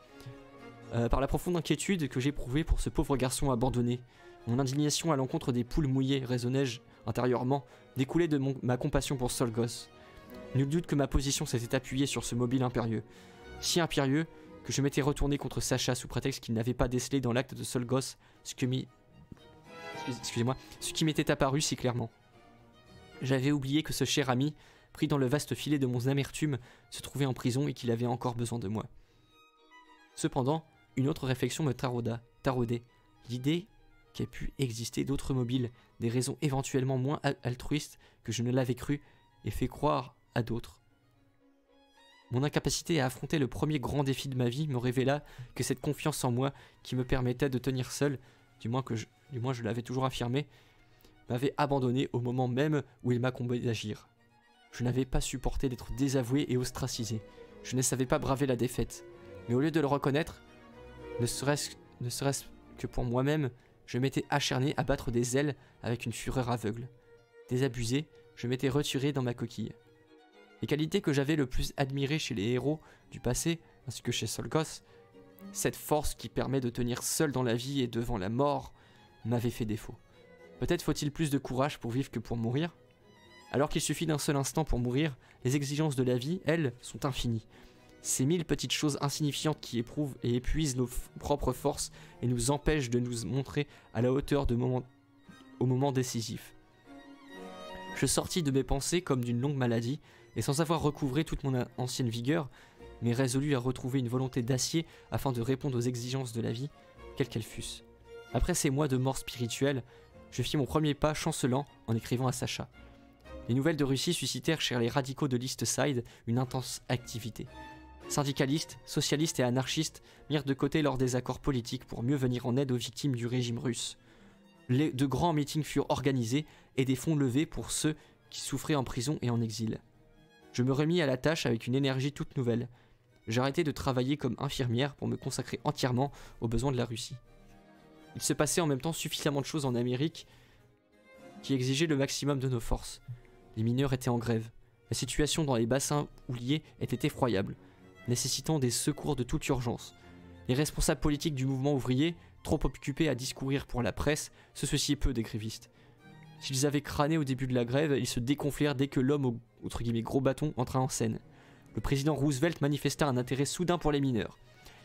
par la profonde inquiétude que j'éprouvais pour ce pauvre garçon abandonné. Mon indignation à l'encontre des poules mouillées, raisonnais-je intérieurement, découlait de ma compassion pour Solgos. Nul doute que ma position s'était appuyée sur ce mobile impérieux. Si impérieux que je m'étais retourné contre Sacha sous prétexte qu'il n'avait pas décelé dans l'acte de Solgos ce qui m'était apparu si clairement. J'avais oublié que ce cher ami, pris dans le vaste filet de mon amertume, se trouvait en prison et qu'il avait encore besoin de moi. Cependant, une autre réflexion me taraudait. L'idée qu'il ait pu exister d'autres mobiles, des raisons éventuellement moins altruistes que je ne l'avais cru, et fait croire à d'autres. Mon incapacité à affronter le premier grand défi de ma vie me révéla que cette confiance en moi qui me permettait de tenir seul, du moins je l'avais toujours affirmé, m'avait abandonné au moment même où il m'incombait d'agir. Je n'avais pas supporté d'être désavoué et ostracisé. Je ne savais pas braver la défaite. Mais au lieu de le reconnaître, ne serait-ce que pour moi-même, je m'étais acharné à battre des ailes avec une fureur aveugle. Désabusé, je m'étais retiré dans ma coquille. Les qualités que j'avais le plus admirées chez les héros du passé, ainsi que chez Solgos, cette force qui permet de tenir seul dans la vie et devant la mort, m'avait fait défaut. Peut-être faut-il plus de courage pour vivre que pour mourir? Alors qu'il suffit d'un seul instant pour mourir, les exigences de la vie, elles, sont infinies. Ces 1000 petites choses insignifiantes qui éprouvent et épuisent nos propres forces et nous empêchent de nous montrer à la hauteur au moment décisif. Je sortis de mes pensées comme d'une longue maladie, et sans avoir recouvré toute mon ancienne vigueur, mais résolu à retrouver une volonté d'acier afin de répondre aux exigences de la vie, quelles qu'elles fussent. Après ces mois de mort spirituelle, je fis mon premier pas chancelant en écrivant à Sacha. Les nouvelles de Russie suscitèrent chez les radicaux de l'East Side une intense activité. Syndicalistes, socialistes et anarchistes mirent de côté leurs désaccords politiques pour mieux venir en aide aux victimes du régime russe. De grands meetings furent organisés et des fonds levés pour ceux qui souffraient en prison et en exil. Je me remis à la tâche avec une énergie toute nouvelle. J'arrêtai de travailler comme infirmière pour me consacrer entièrement aux besoins de la Russie. Il se passait en même temps suffisamment de choses en Amérique qui exigeaient le maximum de nos forces. Les mineurs étaient en grève. La situation dans les bassins houliers était effroyable, nécessitant des secours de toute urgence. Les responsables politiques du mouvement ouvrier, trop occupés à discourir pour la presse, se souciaient peu des grévistes. S'ils avaient crâné au début de la grève, ils se dégonflèrent dès que l'homme au entre guillemets, gros bâton entra en scène. Le président Roosevelt manifesta un intérêt soudain pour les mineurs.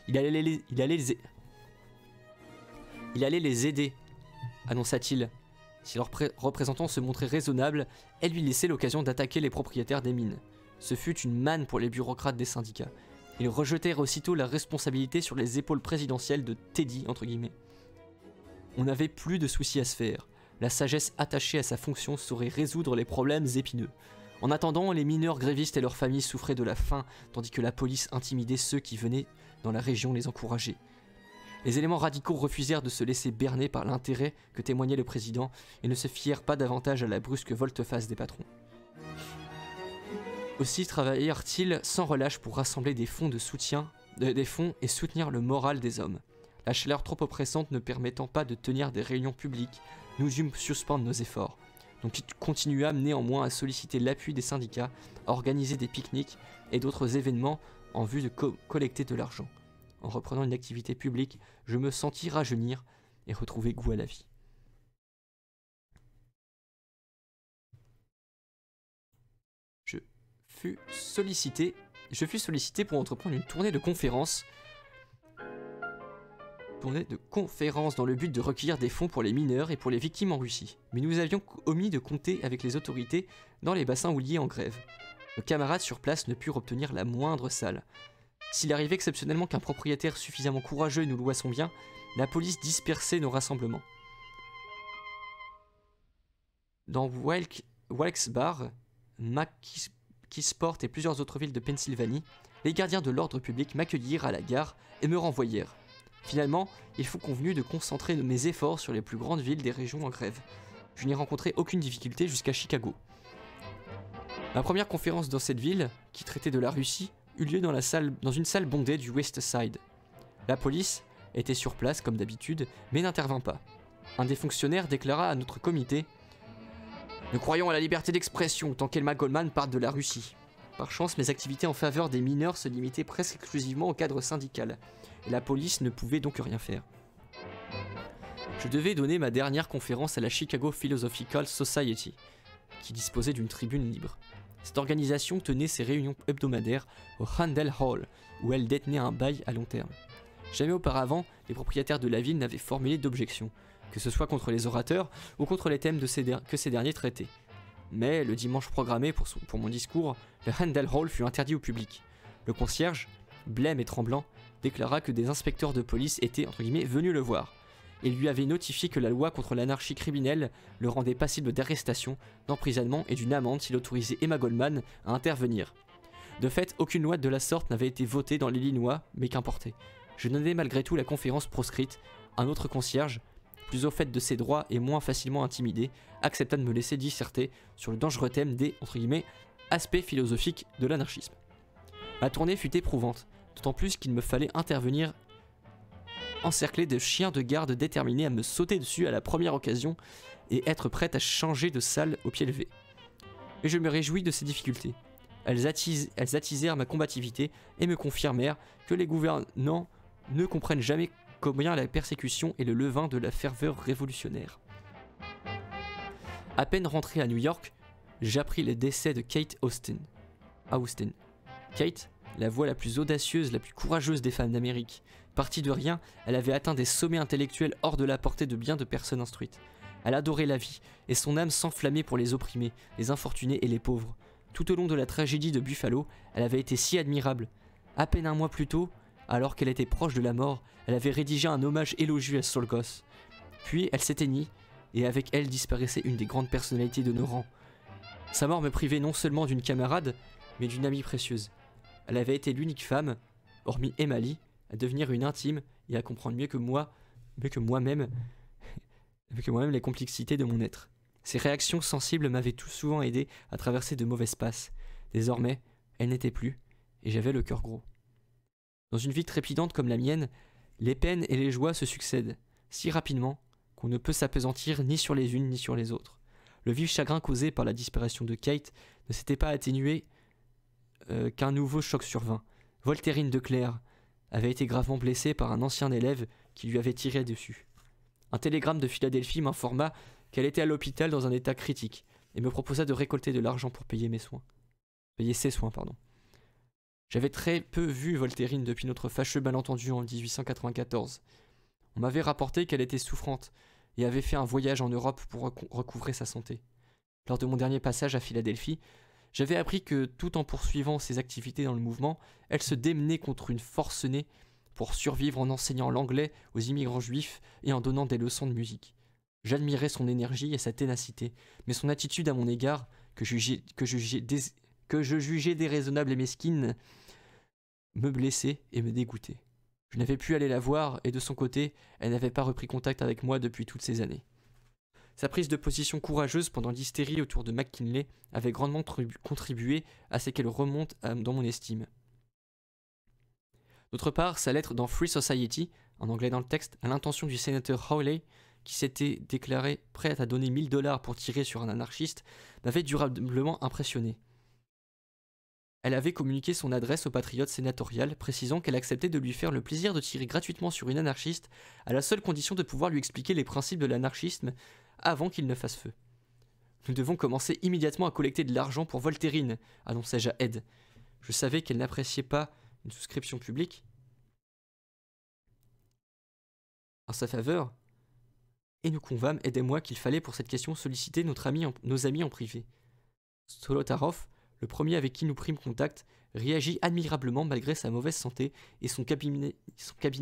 Il allait les aider, annonça-t-il. Si leurs représentants se montraient raisonnables, elle lui laissait l'occasion d'attaquer les propriétaires des mines. Ce fut une manne pour les bureaucrates des syndicats. Ils rejetèrent aussitôt la responsabilité sur les épaules présidentielles de Teddy, entre guillemets. On n'avait plus de soucis à se faire. La sagesse attachée à sa fonction saurait résoudre les problèmes épineux. En attendant, les mineurs grévistes et leurs familles souffraient de la faim, tandis que la police intimidait ceux qui venaient dans la région les encourager. Les éléments radicaux refusèrent de se laisser berner par l'intérêt que témoignait le président et ne se fièrent pas davantage à la brusque volte-face des patrons. Aussi travaillèrent-ils sans relâche pour rassembler des fonds et soutenir le moral des hommes. La chaleur trop oppressante ne permettant pas de tenir des réunions publiques, nous dûmes suspendre nos efforts. Nous continuâmes néanmoins à solliciter l'appui des syndicats, à organiser des pique-niques et d'autres événements en vue de collecter de l'argent. En reprenant une activité publique, je me sentis rajeunir et retrouver goût à la vie. Je fus sollicité pour entreprendre une tournée de conférences dans le but de recueillir des fonds pour les mineurs et pour les victimes en Russie. Mais nous avions omis de compter avec les autorités dans les bassins houliers en grève. Nos camarades sur place ne purent obtenir la moindre salle. S'il arrivait exceptionnellement qu'un propriétaire suffisamment courageux nous louât son bien, la police dispersait nos rassemblements. Dans Wilkes-Barre, McKeesport et plusieurs autres villes de Pennsylvanie, les gardiens de l'ordre public m'accueillirent à la gare et me renvoyèrent. Finalement, il fut convenu de concentrer mes efforts sur les plus grandes villes des régions en grève. Je n'ai rencontré aucune difficulté jusqu'à Chicago. Ma première conférence dans cette ville, qui traitait de la Russie, eut lieu dans une salle bondée du West Side. La police était sur place comme d'habitude, mais n'intervint pas. Un des fonctionnaires déclara à notre comité « Nous croyons à la liberté d'expression tant qu'Elma Goldman parle de la Russie. » Par chance, mes activités en faveur des mineurs se limitaient presque exclusivement au cadre syndical, et la police ne pouvait donc rien faire. Je devais donner ma dernière conférence à la Chicago Philosophical Society, qui disposait d'une tribune libre. Cette organisation tenait ses réunions hebdomadaires au Handel Hall, où elle détenait un bail à long terme. Jamais auparavant, les propriétaires de la ville n'avaient formulé d'objection, que ce soit contre les orateurs ou contre les thèmes que ces derniers traitaient. Mais le dimanche programmé pour mon discours, le Handel Hall fut interdit au public. Le concierge, blême et tremblant, déclara que des inspecteurs de police étaient, entre guillemets, venus le voir. Il lui avait notifié que la loi contre l'anarchie criminelle le rendait passible d'arrestation, d'emprisonnement et d'une amende s'il autorisait Emma Goldman à intervenir. De fait, aucune loi de la sorte n'avait été votée dans l'Illinois, mais qu'importe. Je donnai malgré tout la conférence proscrite. Un autre concierge, plus au fait de ses droits et moins facilement intimidé, accepta de me laisser disserter sur le dangereux thème des, entre guillemets, aspects philosophiques de l'anarchisme. Ma tournée fut éprouvante, d'autant plus qu'il me fallait intervenir encerclé de chiens de garde déterminés à me sauter dessus à la première occasion et être prête à changer de salle au pied levé. Et je me réjouis de ces difficultés. Elles attisèrent ma combativité et me confirmèrent que les gouvernants ne comprennent jamais combien la persécution est le levain de la ferveur révolutionnaire. À peine rentré à New York, j'appris le décès de Kate Austin. Kate, la voix la plus audacieuse, la plus courageuse des femmes d'Amérique. Partie de rien, elle avait atteint des sommets intellectuels hors de la portée de bien de personnes instruites. Elle adorait la vie, et son âme s'enflammait pour les opprimés, les infortunés et les pauvres. Tout au long de la tragédie de Buffalo, elle avait été si admirable. À peine un mois plus tôt, alors qu'elle était proche de la mort, elle avait rédigé un hommage élogieux à Saul Goss. Puis elle s'éteignit, et avec elle disparaissait une des grandes personnalités de nos rangs. Sa mort me privait non seulement d'une camarade, mais d'une amie précieuse. Elle avait été l'unique femme, hormis Emily, à devenir une intime et à comprendre mieux que moi-même les complexités de mon être. Ses réactions sensibles m'avaient tout souvent aidé à traverser de mauvaises passes. Désormais, elle n'était plus, et j'avais le cœur gros. Dans une vie trépidante comme la mienne, les peines et les joies se succèdent, si rapidement qu'on ne peut s'appesantir ni sur les unes ni sur les autres. Le vif chagrin causé par la disparition de Kate ne s'était pas atténué qu'un nouveau choc survint. Voltairine de Clerc avait été gravement blessée par un ancien élève qui lui avait tiré dessus. Un télégramme de Philadelphie m'informa qu'elle était à l'hôpital dans un état critique et me proposa de récolter de l'argent pour payer ses soins. J'avais très peu vu Voltairine depuis notre fâcheux malentendu en 1894. On m'avait rapporté qu'elle était souffrante et avait fait un voyage en Europe pour recouvrer sa santé. Lors de mon dernier passage à Philadelphie, j'avais appris que, tout en poursuivant ses activités dans le mouvement, elle se démenait contre une forcenée pour survivre en enseignant l'anglais aux immigrants juifs et en donnant des leçons de musique. J'admirais son énergie et sa ténacité, mais son attitude à mon égard, que je jugeais déraisonnable et mesquine, me blessait et me dégoûtait. Je n'avais pu aller la voir et de son côté, elle n'avait pas repris contact avec moi depuis toutes ces années. Sa prise de position courageuse pendant l'hystérie autour de McKinley avait grandement contribué à ce qu'elle remonte dans mon estime. D'autre part, sa lettre dans Free Society, en anglais dans le texte, à l'intention du sénateur Hawley, qui s'était déclaré prêt à donner $1000 pour tirer sur un anarchiste, m'avait durablement impressionné. Elle avait communiqué son adresse au patriote sénatorial, précisant qu'elle acceptait de lui faire le plaisir de tirer gratuitement sur une anarchiste, à la seule condition de pouvoir lui expliquer les principes de l'anarchisme avant qu'il ne fasse feu. Nous devons commencer immédiatement à collecter de l'argent pour Voltairine, annonçai-je à Ed. Je savais qu'elle n'appréciait pas une souscription publique en sa faveur, et nous convînmes, Ed et moi, qu'il fallait pour cette question solliciter nos amis en privé. Solotarov, le premier avec qui nous prîmes contact, réagit admirablement malgré sa mauvaise santé et son cabinet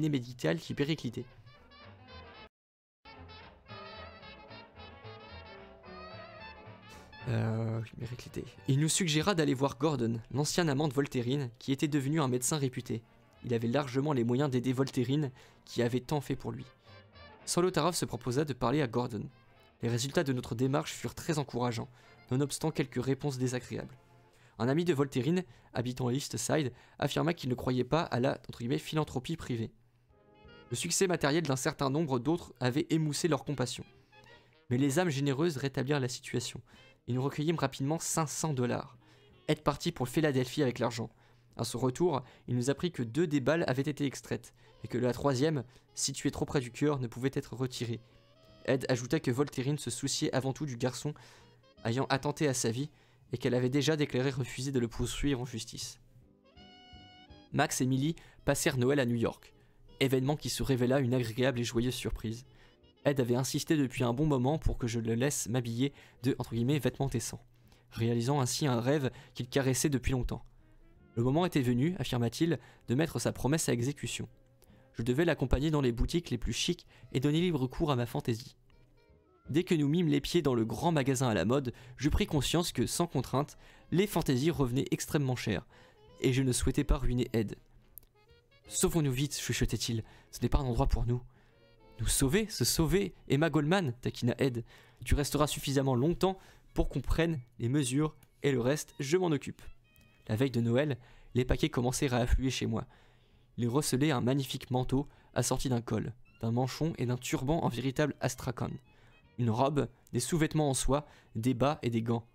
médical qui périclitait. Il nous suggéra d'aller voir Gordon, l'ancien amant de Voltairine, qui était devenu un médecin réputé. Il avait largement les moyens d'aider Voltairine, qui avait tant fait pour lui. Solotaroff se proposa de parler à Gordon. Les résultats de notre démarche furent très encourageants, nonobstant quelques réponses désagréables. Un ami de Voltairine, habitant East Side, affirma qu'il ne croyait pas à la entre guillemets, philanthropie privée. Le succès matériel d'un certain nombre d'autres avait émoussé leur compassion. Mais les âmes généreuses rétablirent la situation, et nous recueillîmes rapidement $500. Ed partit pour Philadelphie avec l'argent. À son retour, il nous apprit que 2 des balles avaient été extraites, et que la 3e, située trop près du cœur, ne pouvait être retirée. Ed ajouta que Voltairine se souciait avant tout du garçon ayant attenté à sa vie, et qu'elle avait déjà déclaré refuser de le poursuivre en justice. Max et Millie passèrent Noël à New York, événement qui se révéla une agréable et joyeuse surprise. Ed avait insisté depuis un bon moment pour que je le laisse m'habiller de entre guillemets, vêtements décents, réalisant ainsi un rêve qu'il caressait depuis longtemps. Le moment était venu, affirma-t-il, de mettre sa promesse à exécution. Je devais l'accompagner dans les boutiques les plus chics et donner libre cours à ma fantaisie. Dès que nous mîmes les pieds dans le grand magasin à la mode, je pris conscience que, sans contrainte, les fantaisies revenaient extrêmement chères, et je ne souhaitais pas ruiner Ed. « Sauvons-nous vite » chuchotait-il, « ce n'est pas un endroit pour nous. »« Nous sauver, se sauver, Emma Goldman » taquina Ed. « Tu resteras suffisamment longtemps pour qu'on prenne les mesures, et le reste, je m'en occupe. » La veille de Noël, les paquets commencèrent à affluer chez moi. Ils recelaient un magnifique manteau assorti d'un col, d'un manchon et d'un turban en véritable astrakhan. Une robe, des sous-vêtements en soie, des bas et des gants.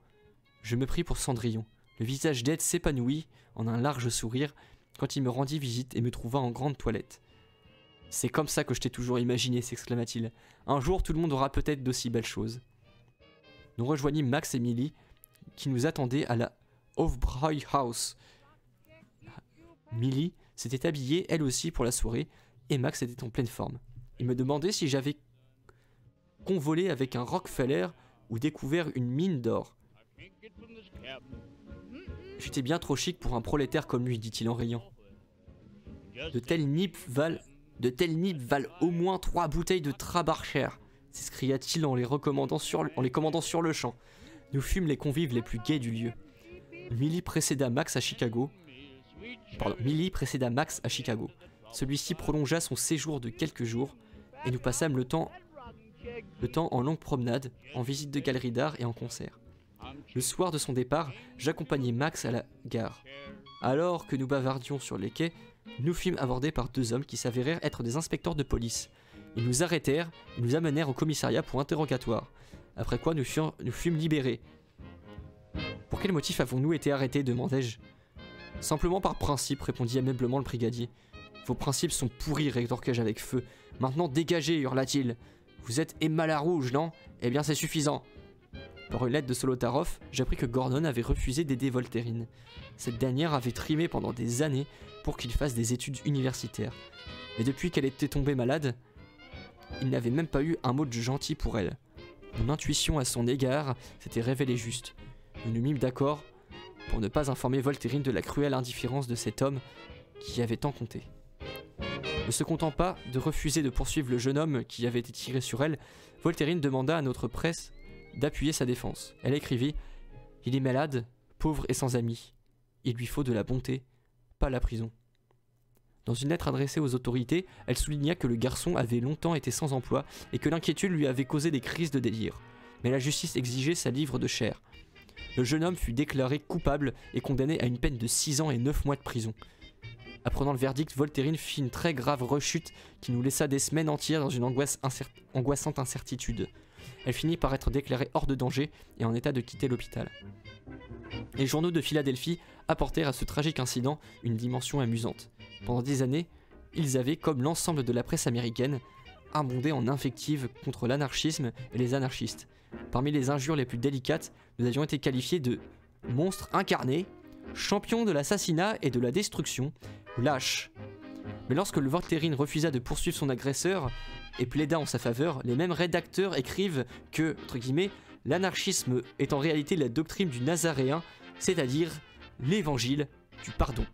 Je me pris pour Cendrillon. Le visage d'Ed s'épanouit en un large sourire quand il me rendit visite et me trouva en grande toilette. « C'est comme ça que je t'ai toujours imaginé » s'exclama-t-il. « Un jour, tout le monde aura peut-être d'aussi belles choses. » Nous rejoignîmes Max et Millie, qui nous attendaient à la Hofbräu House. Millie s'était habillée elle aussi pour la soirée, et Max était en pleine forme. Il me demandait si j'avais convolé avec un Rockefeller ou découvert une mine d'or. J'étais bien trop chic pour un prolétaire comme lui, dit-il en riant. De tels nippes valent au moins 3 bouteilles de Trabarcher, s'escria-t-il en les commandant sur le champ. Nous fûmes les convives les plus gais du lieu. Millie précéda Max à Chicago. Celui-ci prolongea son séjour de quelques jours, et nous passâmes le temps en longue promenade, en visite de galeries d'art et en concert. Le soir de son départ, j'accompagnai Max à la gare. Alors que nous bavardions sur les quais, nous fûmes abordés par 2 hommes qui s'avérèrent être des inspecteurs de police. Ils nous arrêtèrent et nous amenèrent au commissariat pour interrogatoire, après quoi nous fûmes libérés. « Pour quel motif avons-nous été arrêtés ?» demandai-je. « Simplement par principe » répondit aimablement le brigadier. « Vos principes sont pourris » rétorquai-je avec feu. « Maintenant dégagez » hurla-t-il. « Vous êtes Emma la Rouge, non ? Eh bien c'est suffisant !» Par une lettre de Solotaroff, j'appris que Gordon avait refusé d'aider Voltairine. Cette dernière avait trimé pendant des années pour qu'il fasse des études universitaires. Mais depuis qu'elle était tombée malade, il n'avait même pas eu un mot de gentil pour elle. Mon intuition à son égard s'était révélée juste. Nous nous mîmes d'accord pour ne pas informer Voltairine de la cruelle indifférence de cet homme qui avait tant compté. Ne se contentant pas de refuser de poursuivre le jeune homme qui avait été tiré sur elle, Voltairine demanda à notre presse d'appuyer sa défense. Elle écrivit « Il est malade, pauvre et sans amis. Il lui faut de la bonté, pas la prison. » Dans une lettre adressée aux autorités, elle souligna que le garçon avait longtemps été sans emploi et que l'inquiétude lui avait causé des crises de délire. Mais la justice exigeait sa livre de chair. Le jeune homme fut déclaré coupable et condamné à une peine de 6 ans et 9 mois de prison. Apprenant le verdict, Voltairine fit une très grave rechute qui nous laissa des semaines entières dans une angoissante incertitude. Elle finit par être déclarée hors de danger et en état de quitter l'hôpital. Les journaux de Philadelphie apportèrent à ce tragique incident une dimension amusante. Pendant des années, ils avaient, comme l'ensemble de la presse américaine, abondé en invectives contre l'anarchisme et les anarchistes. Parmi les injures les plus délicates, nous avions été qualifiés de monstres incarnés, champions de l'assassinat et de la destruction, ou lâches. Mais lorsque le Voltairine refusa de poursuivre son agresseur et plaida en sa faveur, les mêmes rédacteurs écrivent que, entre guillemets, l'anarchisme est en réalité la doctrine du Nazaréen, c'est-à-dire l'évangile du pardon.